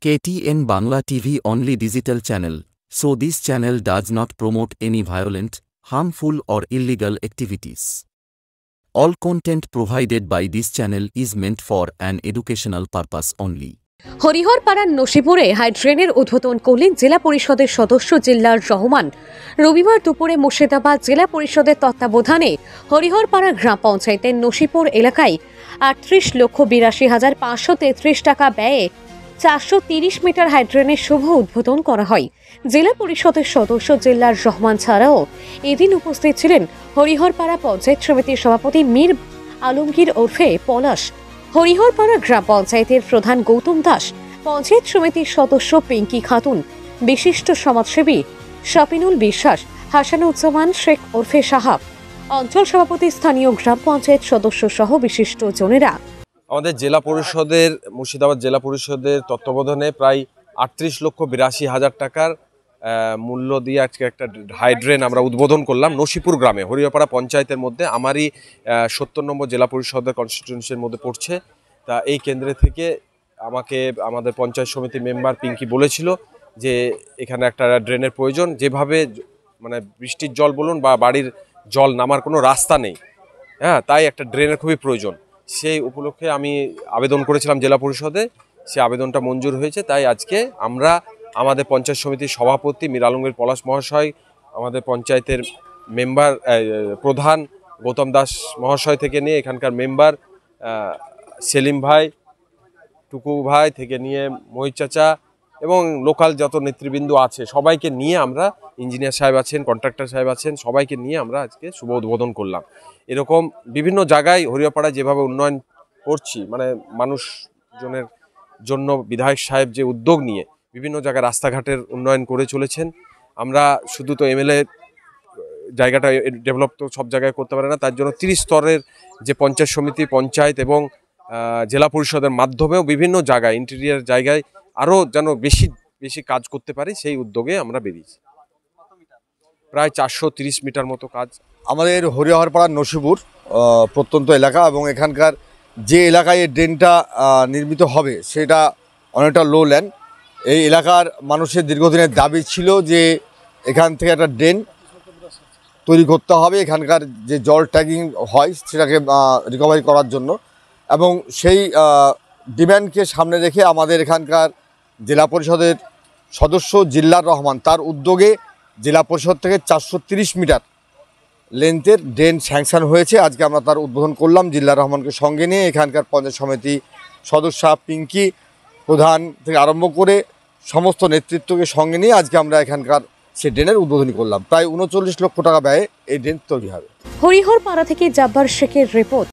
KTN Bangla TV only digital channel, so this channel does not promote any violent, harmful or illegal activities. All content provided by this channel is meant for an educational purpose only. হরিহরপাড়ার নসিপুরে হাইড্রেনের উদ্বোধন করলেন জেলা পরিষদের সদস্য জিল্লার রহমান। রবিবার দুপুরে মুর্শিদাবাদ জেলা পরিষদের তত্ত্বাবধানে হরিহরপাড়া গ্রাম পঞ্চায়েতের নসিপুর এলাকায় 38,82,533 টাকা ব্যয়ে 430 মিটার হাইড্রেনের শুভ উদ্বোধন করা হয়। জেলা পরিষদের সদস্য জিল্লার রহমান ছাড়াও এদিন উপস্থিত ছিলেন হরিহরপাড়া পঞ্চায়েত সমিতির সভাপতি মীর আলমগীর ওরফে পলাশ, হরিহরপাড়া গ্রাম পঞ্চায়েতের প্রধান গৌতম দাস, পঞ্চায়েত সমিতির সদস্য পিঙ্কি খাতুন, বিশিষ্ট সমাজসেবী শাপিনুল বিশ্বাস, হাসানুজ্জামান শেখ ওরফে সাহাব, অঞ্চল সভাপতি, স্থানীয় গ্রাম পঞ্চায়েত সদস্য সহ বিশিষ্ট জনেরা। আমাদের জেলা পরিষদের মুর্শিদাবাদ জেলা পরিষদের তত্ত্বাবধানে প্রায় 38,82,000 টাকার মূল্য দিয়ে আজকে একটা হাইড্রেন আমরা উদ্বোধন করলাম নসিপুর গ্রামে, হরিহরপাড়া পঞ্চায়েতের মধ্যে। আমারই 70 নম্বর জেলা পরিষদের কনস্টিটিউয়েন্সির মধ্যে পড়ছে। তা এই কেন্দ্রে থেকে আমাকে আমাদের পঞ্চায়েত সমিতির মেম্বার পিঙ্কি বলেছিল যে এখানে একটা ড্রেনের প্রয়োজন, যেভাবে মানে বৃষ্টির জল বলুন বা বাড়ির জল নামার কোনো রাস্তা নেই, হ্যাঁ, তাই একটা ড্রেনের খুবই প্রয়োজন। সেই উপলক্ষে আমি আবেদন করেছিলাম জেলা পরিষদে, সে আবেদনটা মঞ্জুর হয়েছে। তাই আজকে আমরা আমাদের পঞ্চায়েত সমিতির সভাপতি মীর আলমগীর পলাশ মহাশয়, আমাদের পঞ্চায়েতের মেম্বার প্রধান গৌতম দাস মহাশয় থেকে নিয়ে এখানকার মেম্বার সেলিম ভাই, টুকু ভাই থেকে নিয়ে মহিত চাচা এবং লোকাল যত নেতৃবৃন্দ আছে সবাইকে নিয়ে আমরা, ইঞ্জিনিয়ার সাহেব আছেন, কন্ট্রাক্টর সাহেব আছেন, সবাইকে নিয়ে আমরা আজকে শুভ উদ্বোধন করলাম। এরকম বিভিন্ন জায়গায় হরিহরপাড়ায় যেভাবে উন্নয়ন করছি, মানে মানুষজনের জন্য বিধায়ক সাহেব যে উদ্যোগ নিয়ে বিভিন্ন জায়গায় রাস্তাঘাটের উন্নয়ন করে চলেছেন। আমরা শুধু তো এমএলএ জায়গাটা ডেভেলপ তো সব জায়গায় করতে পারে না, তার জন্য 30 স্তরের যে পঞ্চায়েত সমিতি, পঞ্চায়েত এবং জেলা পরিষদের মাধ্যমেও বিভিন্ন জায়গায় ইন্টেরিয়ার জায়গায় আরও যেন বেশি বেশি কাজ করতে পারি, সেই উদ্যোগে আমরা বেরিয়েছি। প্রায় 430 মিটার মতো কাজ। আমাদের হরিহরপাড়ার নসিপুর প্রত্যন্ত এলাকা এবং এখানকার যে এলাকায় এই ড্রেনটা নির্মিত হবে সেটা অনেকটা লো ল্যান্ড। এই এলাকার মানুষের দীর্ঘদিনের দাবি ছিল যে এখান থেকে একটা ড্রেন তৈরি করতে হবে, এখানকার যে জল ট্যাগিং হয় সেটাকে রিকভারি করার জন্য। এবং সেই ডিম্যান্ডকে সামনে রেখে আমাদের এখানকার জেলা পরিষদের সদস্য জিল্লার রহমান, তার উদ্যোগে জেলা পরিষদ থেকে 430 মিটার লেন্থের ড্রেন স্যাংশন হয়েছে। আজকে আমরা তার উদ্বোধন করলাম জিল্লার রহমানকে সঙ্গে নিয়ে। এখানকার পঞ্চায়েত সমিতি সদস্য পিঙ্কি প্রধান থেকে আরম্ভ করে সমস্ত নেতৃত্বকে সঙ্গে নিয়ে আজকে আমরা এখানকার সেই ড্রেনের উদ্বোধনী করলাম। প্রায় 39 লক্ষ টাকা ব্যয়ে এই ড্রেন তৈরি হবে। হরিহরপাড়া থেকে জব্বার শেখের রিপোর্ট।